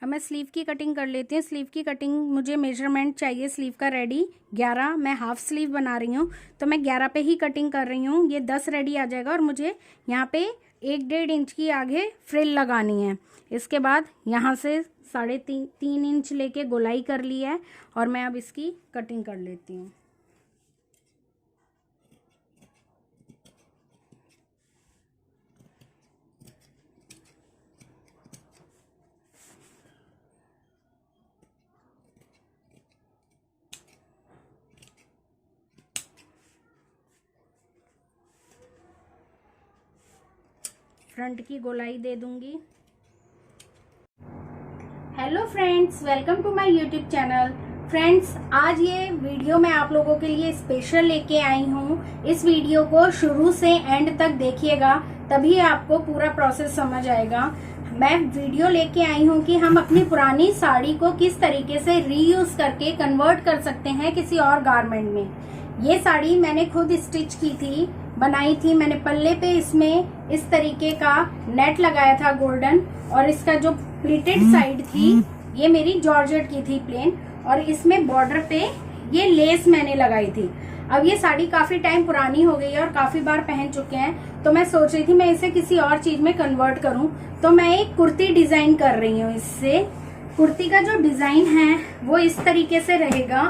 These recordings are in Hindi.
अब मैं स्लीव की कटिंग कर लेती हूँ। स्लीव की कटिंग मुझे मेजरमेंट चाहिए स्लीव का रेडी 11। मैं हाफ स्लीव बना रही हूँ तो मैं 11 पे ही कटिंग कर रही हूँ। ये 10 रेडी आ जाएगा और मुझे यहाँ पे 1-1.5 इंच की आगे फ्रिल लगानी है। इसके बाद यहाँ से 3.5 इंच लेके गोलाई कर ली है और मैं अब इसकी कटिंग कर लेती हूँ। फ्रंट की गोलाई दे दूंगी। Hello friends, welcome to my YouTube channel. Friends, आज ये वीडियो मैं आप लोगों के लिए स्पेशल लेके आई हूँ। इस वीडियो को शुरू से एंड तक देखिएगा, तभी आपको पूरा प्रोसेस समझ आएगा। मैं वीडियो लेके आई हूँ कि हम अपनी पुरानी साड़ी को किस तरीके से रीयूज करके कन्वर्ट कर सकते हैं किसी और गारमेंट में। ये साड़ी मैंने खुद स्टिच की थी, बनाई थी मैंने। पल्ले पे इसमें इस तरीके का नेट लगाया था गोल्डन, और इसका जो प्लीटेड साइड थी ये मेरी जॉर्जेट की थी प्लेन, और इसमें बॉर्डर पे ये लेस मैंने लगाई थी। अब ये साड़ी काफी टाइम पुरानी हो गई है और काफी बार पहन चुके हैं, तो मैं सोच रही थी मैं इसे किसी और चीज में कन्वर्ट करूं। तो मैं एक कुर्ती डिजाइन कर रही हूँ इससे। कुर्ती का जो डिजाइन है वो इस तरीके से रहेगा।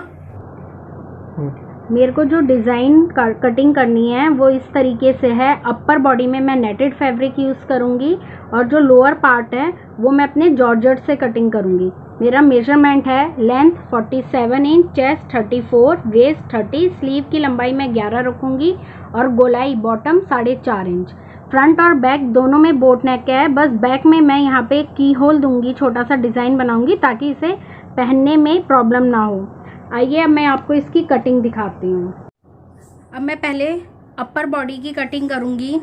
मेरे को जो डिज़ाइन कटिंग करनी है वो इस तरीके से है। अपर बॉडी में मैं नेटेड फैब्रिक यूज़ करूँगी और जो लोअर पार्ट है वो मैं अपने जॉर्जेट से कटिंग करूँगी। मेरा मेजरमेंट है length 47 inch, chest 34, waist 30, sleeve की लंबाई मैं 11 रखूँगी और गोलाई बॉटम 4.5 इंच। फ्रंट और बैक दोनों में बोट नेक है, बस बैक में मैं यहाँ पे की होल दूंगी, छोटा सा डिज़ाइन बनाऊँगी ताकि इसे पहनने में प्रॉब्लम ना हो। आइए अब मैं आपको इसकी कटिंग दिखाती हूँ। अब मैं पहले अपर बॉडी की कटिंग करूँगी।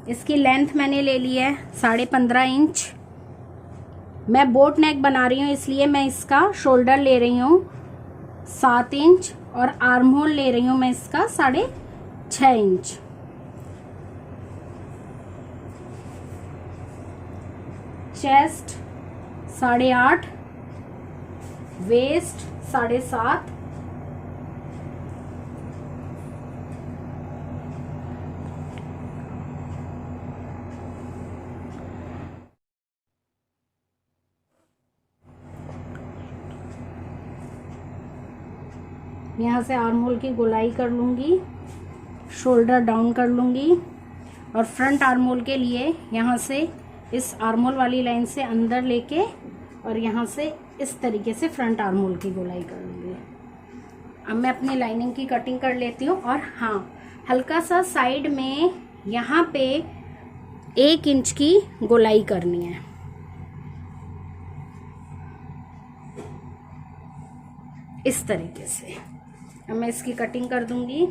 इसकी लेंथ मैंने ले ली है 15.5 इंच। मैं बोट नेक बना रही हूँ इसलिए मैं इसका शोल्डर ले रही हूँ 7 इंच और आर्म होल ले रही हूँ मैं इसका 6.5 इंच। चेस्ट 8.5, वेस्ट 7.5, यहाँ से आर्म होल की गोलाई कर लूँगी, शोल्डर डाउन कर लूँगी और फ्रंट आर्म होल के लिए यहाँ से इस आर्म होल वाली लाइन से अंदर लेके और यहाँ से इस तरीके से फ्रंट आर्म होल की गोलाई कर लूँगी। अब मैं अपनी लाइनिंग की कटिंग कर लेती हूँ। और हाँ, हल्का सा साइड में यहाँ पे 1 इंच की गोलाई करनी है। इस तरीके से अब मैं इसकी कटिंग कर दूंगी।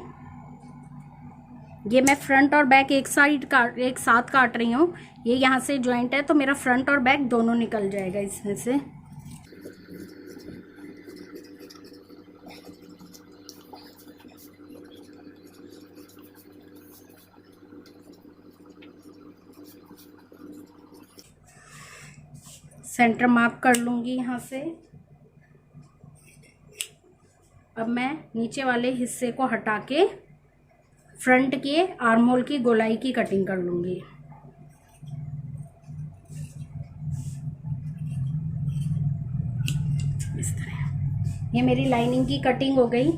ये मैं फ्रंट और बैक एक साथ काट रही हूँ। ये यहाँ से जॉइंट है तो मेरा फ्रंट और बैक दोनों निकल जाएगा इसमें से। सेंटर मार्क कर लूँगी यहाँ से। अब मैं नीचे वाले हिस्से को हटा के फ्रंट के आर्म होल की गोलाई की कटिंग कर लूँगी। इस तरह ये मेरी लाइनिंग की कटिंग हो गई।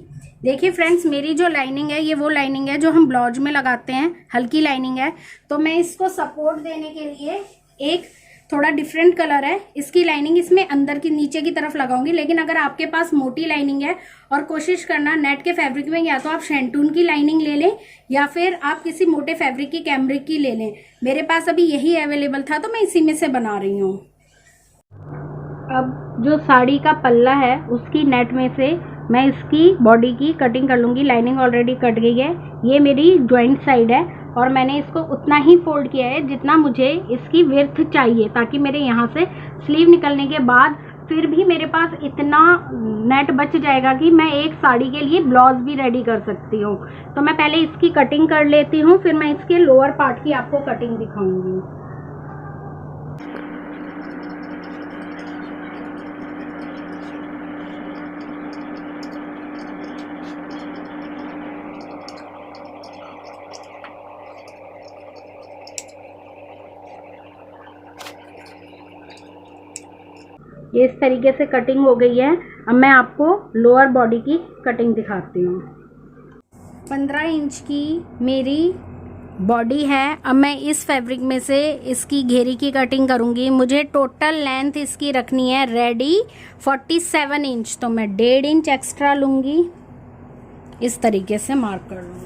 देखिए फ्रेंड्स, मेरी जो लाइनिंग है ये वो लाइनिंग है जो हम ब्लाउज में लगाते हैं, हल्की लाइनिंग है। तो मैं इसको सपोर्ट देने के लिए एक थोड़ा डिफरेंट कलर है इसकी लाइनिंग इसमें अंदर की नीचे की तरफ लगाऊंगी। लेकिन अगर आपके पास मोटी लाइनिंग है और कोशिश करना नेट के फैब्रिक में, या तो आप शेंटून की लाइनिंग ले लें या फिर आप किसी मोटे फैब्रिक की कैमरिक की ले लें। मेरे पास अभी यही अवेलेबल था तो मैं इसी में से बना रही हूँ। अब जो साड़ी का पल्ला है उसकी नेट में से मैं इसकी बॉडी की कटिंग कर लूँगी। लाइनिंग ऑलरेडी कट गई है। ये मेरी जॉइंट साइड है और मैंने इसको उतना ही फोल्ड किया है जितना मुझे इसकी विड्थ चाहिए, ताकि मेरे यहाँ से स्लीव निकलने के बाद फिर भी मेरे पास इतना नेट बच जाएगा कि मैं एक साड़ी के लिए ब्लाउज भी रेडी कर सकती हूँ। तो मैं पहले इसकी कटिंग कर लेती हूँ, फिर मैं इसके लोअर पार्ट की आपको कटिंग दिखाऊंगी। ये इस तरीके से कटिंग हो गई है। अब मैं आपको लोअर बॉडी की कटिंग दिखाती हूँ। 15 इंच की मेरी बॉडी है। अब मैं इस फैब्रिक में से इसकी घेरी की कटिंग करूँगी। मुझे टोटल लेंथ इसकी रखनी है रेडी 47 इंच, तो मैं 1.5 इंच एक्स्ट्रा लूँगी, इस तरीके से मार्क कर लूँगी।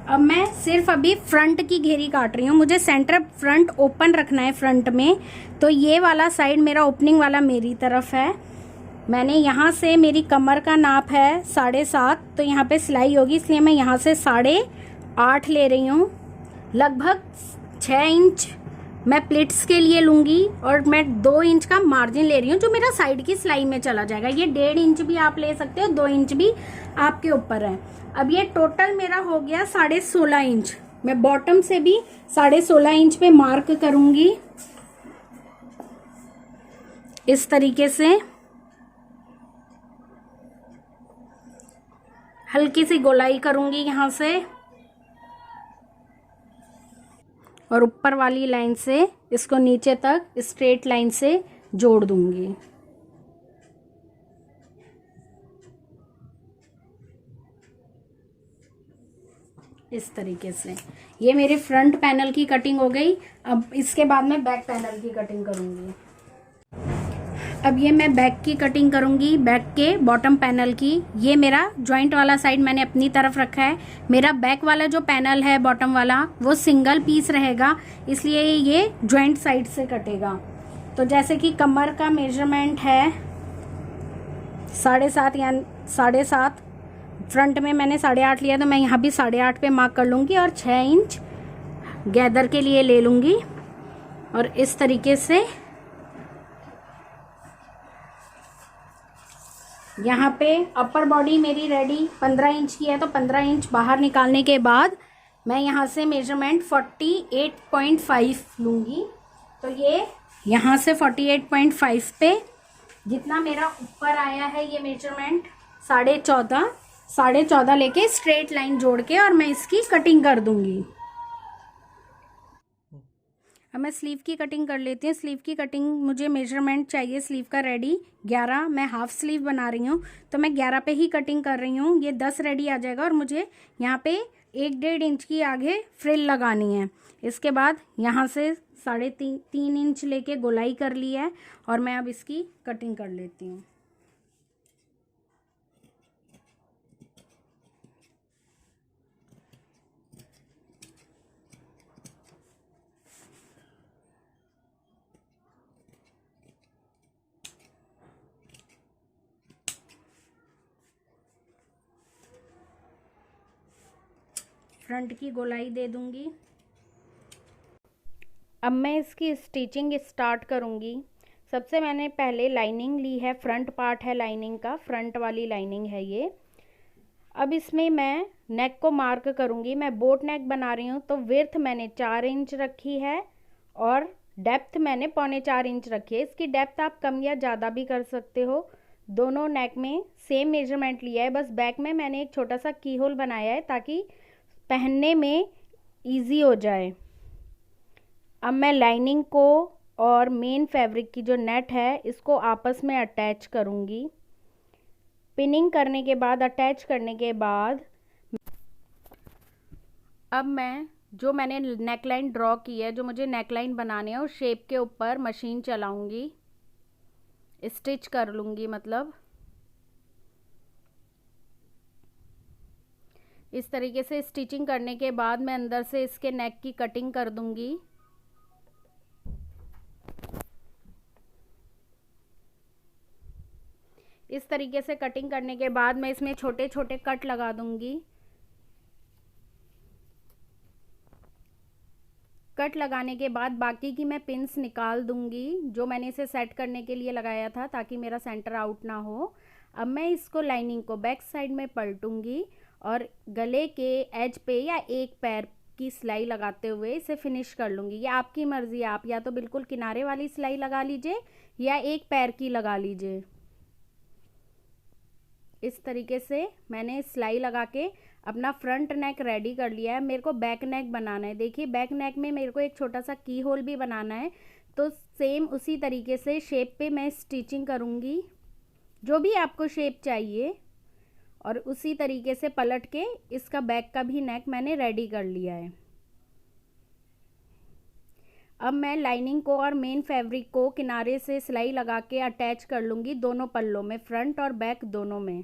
अब मैं सिर्फ अभी फ्रंट की घेरी काट रही हूँ। मुझे सेंटर फ्रंट ओपन रखना है फ्रंट में, तो ये वाला साइड मेरा ओपनिंग वाला मेरी तरफ है। मैंने यहाँ से, मेरी कमर का नाप है 7.5, तो यहाँ पे सिलाई होगी, इसलिए मैं यहाँ से 8.5 ले रही हूँ। लगभग 6 इंच मैं प्लिट्स के लिए लूँगी और मैं 2 इंच का मार्जिन ले रही हूँ जो मेरा साइड की सिलाई में चला जाएगा। ये 1.5 इंच भी आप ले सकते हो, 2 इंच भी आपके ऊपर है। अब ये टोटल मेरा हो गया 16.5 इंच। मैं बॉटम से भी 16.5 इंच पे मार्क करूँगी, इस तरीके से हल्की सी गोलाई करूँगी यहाँ से और ऊपर वाली लाइन से इसको नीचे तक स्ट्रेट लाइन से जोड़ दूंगी। इस तरीके से ये मेरे फ्रंट पैनल की कटिंग हो गई। अब इसके बाद मैं बैक पैनल की कटिंग करूंगी। अब ये मैं बैक की कटिंग करूंगी, बैक के बॉटम पैनल की। ये मेरा जॉइंट वाला साइड मैंने अपनी तरफ रखा है। मेरा बैक वाला जो पैनल है बॉटम वाला, वो सिंगल पीस रहेगा, इसलिए ये जॉइंट साइड से कटेगा। तो जैसे कि कमर का मेजरमेंट है 7.5 या 7.5, फ्रंट में मैंने 8.5 लिया, तो मैं यहाँ भी 8.5 पे मार्क कर लूँगी और 6 इंच गैदर के लिए ले लूँगी। और इस तरीके से यहाँ पे अपर बॉडी मेरी रेडी 15 इंच की है, तो 15 इंच बाहर निकालने के बाद मैं यहाँ से मेजरमेंट 48.5 लूँगी। तो ये यहाँ से 48.5 पे जितना मेरा ऊपर आया है ये मेजरमेंट 14.5 लेके स्ट्रेट लाइन जोड़ के और मैं इसकी कटिंग कर दूंगी। अब मैं स्लीव की कटिंग कर लेती हूँ। स्लीव की कटिंग मुझे मेजरमेंट चाहिए स्लीव का रेडी 11। मैं हाफ स्लीव बना रही हूँ, तो मैं 11 पे ही कटिंग कर रही हूँ। ये 10 रेडी आ जाएगा और मुझे यहाँ पे 1.5 इंच की आगे फ्रिल लगानी है। इसके बाद यहाँ से 3.5 इंच लेके गोलाई कर ली है और मैं अब इसकी कटिंग कर लेती हूँ। फ्रंट की गोलाई दे दूंगी। अब मैं इसकी स्टिचिंग स्टार्ट करूंगी। सबसे मैंने पहले लाइनिंग ली है, फ्रंट पार्ट है लाइनिंग का, फ्रंट वाली लाइनिंग है ये। अब इसमें मैं नेक को मार्क करूंगी। मैं बोट नेक बना रही हूँ, तो विड्थ मैंने 4 इंच रखी है और डेप्थ मैंने 3.25 इंच रखी है। इसकी डेप्थ आप कम या ज़्यादा भी कर सकते हो। दोनों नेक में सेम मेजरमेंट लिया है, बस बैक में मैंने एक छोटा सा की होल बनाया है ताकि पहनने में इजी हो जाए। अब मैं लाइनिंग को और मेन फैब्रिक की जो नेट है इसको आपस में अटैच करूंगी। पिनिंग करने के बाद, अटैच करने के बाद, अब मैं जो मैंने नेकलाइन ड्रॉ की है, जो मुझे नेकलाइन बनाने है, उस शेप के ऊपर मशीन चलाऊंगी, स्टिच कर लूँगी। मतलब इस तरीके से स्टिचिंग करने के बाद मैं अंदर से इसके नेक की कटिंग कर दूंगी। इस तरीके से कटिंग करने के बाद मैं इसमें छोटे छोटे कट लगा दूंगी। कट लगाने के बाद बाकी की मैं पिन्स निकाल दूंगी जो मैंने इसे सेट करने के लिए लगाया था ताकि मेरा सेंटर आउट ना हो। अब मैं इसको लाइनिंग को बैक साइड में पलटूंगी और गले के एज पे या एक पैर की सिलाई लगाते हुए इसे फिनिश कर लूँगी। ये आपकी मर्ज़ी है, आप या तो बिल्कुल किनारे वाली सिलाई लगा लीजिए या एक पैर की लगा लीजिए। इस तरीके से मैंने सिलाई लगा के अपना फ्रंट नेक रेडी कर लिया है। मेरे को बैक नेक बनाना है। देखिए बैक नेक में मेरे को एक छोटा सा की होल भी बनाना है तो सेम उसी तरीके से शेप पे मैं स्टिचिंग करूँगी, जो भी आपको शेप चाहिए। और उसी तरीके से पलट के इसका बैक का भी नेक मैंने रेडी कर लिया है। अब मैं लाइनिंग को और मेन फैब्रिक को किनारे से सिलाई लगा के अटैच कर लूँगी दोनों पल्लों में, फ्रंट और बैक दोनों में।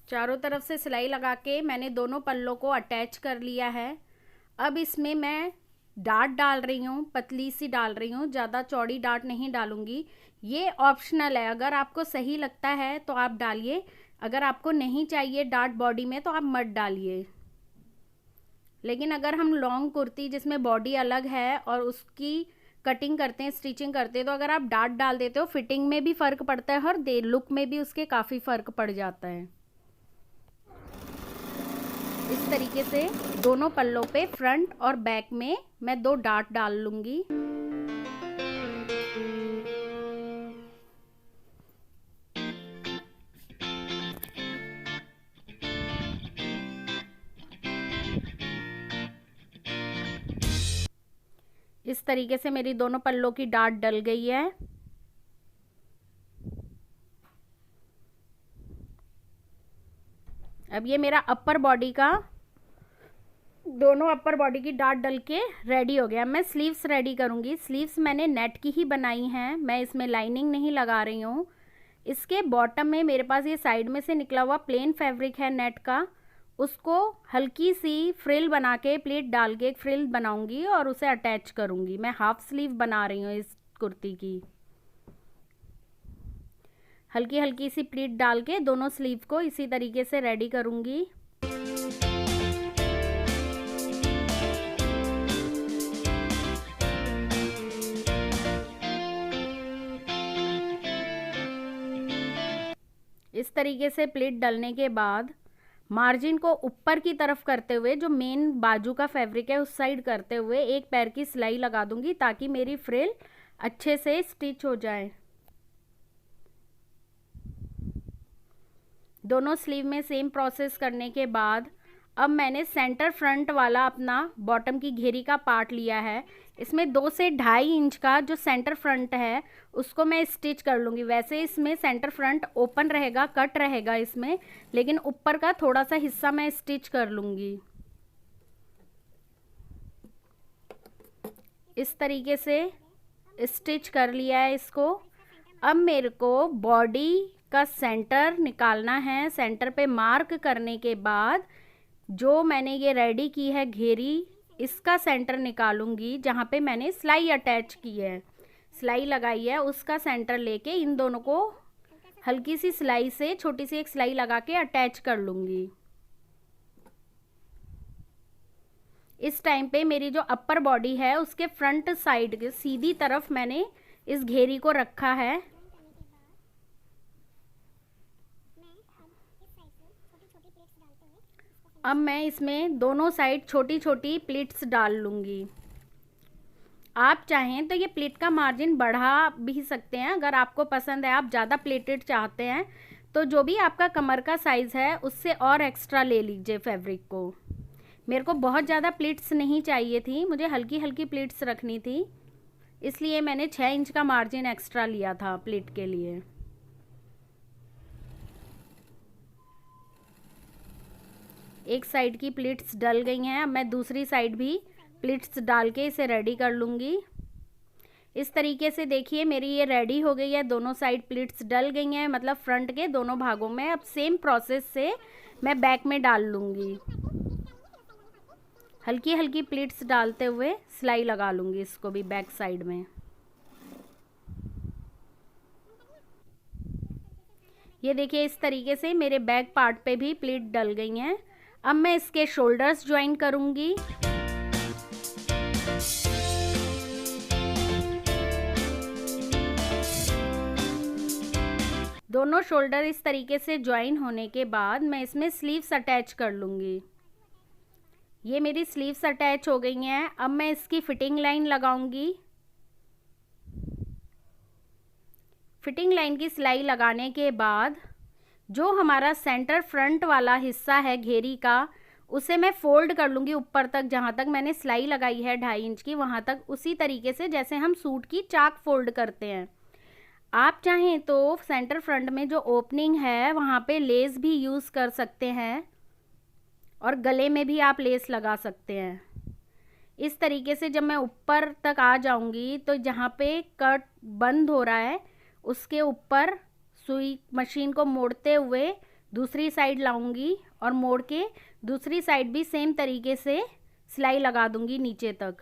चारों तरफ से सिलाई लगा के मैंने दोनों पल्लों को अटैच कर लिया है। अब इसमें मैं डाट डाल रही हूँ, पतली सी डाल रही हूँ, ज़्यादा चौड़ी डाट नहीं डालूंगी। ये ऑप्शनल है, अगर आपको सही लगता है तो आप डालिए, अगर आपको नहीं चाहिए डाट बॉडी में तो आप मत डालिए। लेकिन अगर हम लॉन्ग कुर्ती जिसमें बॉडी अलग है और उसकी कटिंग करते हैं, स्टिचिंग करते हैं, तो अगर आप डाट डाल देते हो फिटिंग में भी फ़र्क पड़ता है और लुक में भी उसके काफ़ी फ़र्क पड़ जाता है। इस तरीके से दोनों पल्लों पे फ्रंट और बैक में मैं 2 डाट डाल लूंगी। इस तरीके से मेरी दोनों पल्लों की डाट डल गई है। अब ये मेरा अपर बॉडी का, दोनों अपर बॉडी की डाट डल के रेडी हो गया। मैं स्लीव्स रेडी करूँगी। स्लीव्स मैंने नेट की ही बनाई हैं, मैं इसमें लाइनिंग नहीं लगा रही हूँ। इसके बॉटम में मेरे पास ये साइड में से निकला हुआ प्लेन फैब्रिक है नेट का, उसको हल्की सी फ्रिल बना के प्लीट डाल के एक फ्रिल बनाऊंगी और उसे अटैच करूँगी। मैं हाफ स्लीव बना रही हूँ इस कुर्ती की। हल्की हल्की सी प्लीट डाल के दोनों स्लीव को इसी तरीके से रेडी करूँगी। इस तरीके से प्लीट डलने के बाद मार्जिन को ऊपर की तरफ करते हुए, जो मेन बाजू का फैब्रिक है उस साइड करते हुए एक पैर की सिलाई लगा दूंगी ताकि मेरी फ्रिल अच्छे से स्टिच हो जाए। दोनों स्लीव में सेम प्रोसेस करने के बाद अब मैंने सेंटर फ्रंट वाला अपना बॉटम की घेरी का पार्ट लिया है। इसमें 2 से 2.5 इंच का जो सेंटर फ्रंट है उसको मैं स्टिच कर लूँगी। वैसे इसमें सेंटर फ्रंट ओपन रहेगा, कट रहेगा इसमें, लेकिन ऊपर का थोड़ा सा हिस्सा मैं स्टिच कर लूँगी। इस तरीके से स्टिच कर लिया है इसको। अब मेरे को बॉडी का सेंटर निकालना है। सेंटर पे मार्क करने के बाद जो मैंने ये रेडी की है घेरी, इसका सेंटर निकालूंगी। जहाँ पे मैंने सिलाई अटैच की है, सिलाई लगाई है, उसका सेंटर लेके इन दोनों को हल्की सी सिलाई से, छोटी सी एक सिलाई लगा के अटैच कर लूँगी। इस टाइम पे मेरी जो अपर बॉडी है उसके फ्रंट साइड के सीधी तरफ मैंने इस घेरी को रखा है। अब मैं इसमें दोनों साइड छोटी छोटी प्लीट्स डाल लूँगी। आप चाहें तो ये प्लीट का मार्जिन बढ़ा भी सकते हैं, अगर आपको पसंद है, आप ज़्यादा प्लेटेड चाहते हैं तो जो भी आपका कमर का साइज़ है उससे और एक्स्ट्रा ले लीजिए फैब्रिक को। मेरे को बहुत ज़्यादा प्लीट्स नहीं चाहिए थी, मुझे हल्की हल्की प्लीट्स रखनी थी, इसलिए मैंने 6 इंच का मार्जिन एक्स्ट्रा लिया था प्लीट के लिए। एक साइड की प्लीट्स डल गई हैं, अब मैं दूसरी साइड भी प्लीट्स डाल के इसे रेडी कर लूँगी। इस तरीके से देखिए मेरी ये रेडी हो गई है, दोनों साइड प्लीट्स डल गई हैं, मतलब फ्रंट के दोनों भागों में। अब सेम प्रोसेस से मैं बैक में डाल लूँगी। हल्की हल्की प्लीट्स डालते हुए सिलाई लगा लूँगी इसको भी बैक साइड में। ये देखिए इस तरीके से मेरे बैक पार्ट पे भी प्लीट डल गई हैं। अब मैं इसके शोल्डर्स ज्वाइन करूँगी। दोनों शोल्डर इस तरीके से ज्वाइन होने के बाद मैं इसमें स्लीव्स अटैच कर लूँगी। ये मेरी स्लीव्स अटैच हो गई हैं। अब मैं इसकी फिटिंग लाइन लगाऊंगी। फिटिंग लाइन की सिलाई लगाने के बाद जो हमारा सेंटर फ्रंट वाला हिस्सा है घेरी का, उसे मैं फोल्ड कर लूँगी ऊपर तक, जहाँ तक मैंने सिलाई लगाई है 2.5 इंच की वहाँ तक, उसी तरीके से जैसे हम सूट की चाक फोल्ड करते हैं। आप चाहें तो सेंटर फ्रंट में जो ओपनिंग है वहाँ पे लेस भी यूज़ कर सकते हैं और गले में भी आप लेस लगा सकते हैं। इस तरीके से जब मैं ऊपर तक आ जाऊंगी तो जहाँ पे कट बंद हो रहा है उसके ऊपर सुई मशीन को मोड़ते हुए दूसरी साइड लाऊंगी और मोड़ के दूसरी साइड भी सेम तरीके से सिलाई लगा दूंगी नीचे तक।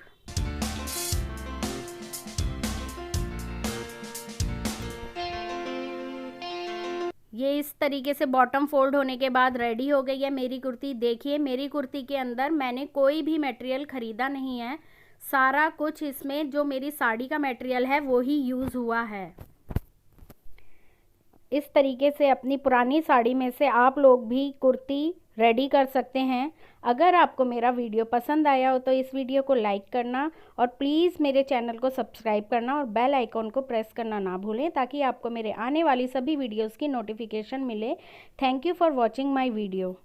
ये इस तरीके से बॉटम फोल्ड होने के बाद रेडी हो गई है मेरी कुर्ती। देखिए मेरी कुर्ती के अंदर मैंने कोई भी मटेरियल ख़रीदा नहीं है, सारा कुछ इसमें जो मेरी साड़ी का मटेरियल है वो ही यूज़ हुआ है। इस तरीके से अपनी पुरानी साड़ी में से आप लोग भी कुर्ती रेडी कर सकते हैं। अगर आपको मेरा वीडियो पसंद आया हो तो इस वीडियो को लाइक करना और प्लीज़ मेरे चैनल को सब्सक्राइब करना और बेल आइकॉन को प्रेस करना ना भूलें, ताकि आपको मेरे आने वाली सभी वीडियोस की नोटिफिकेशन मिले। Thank you for watching my video.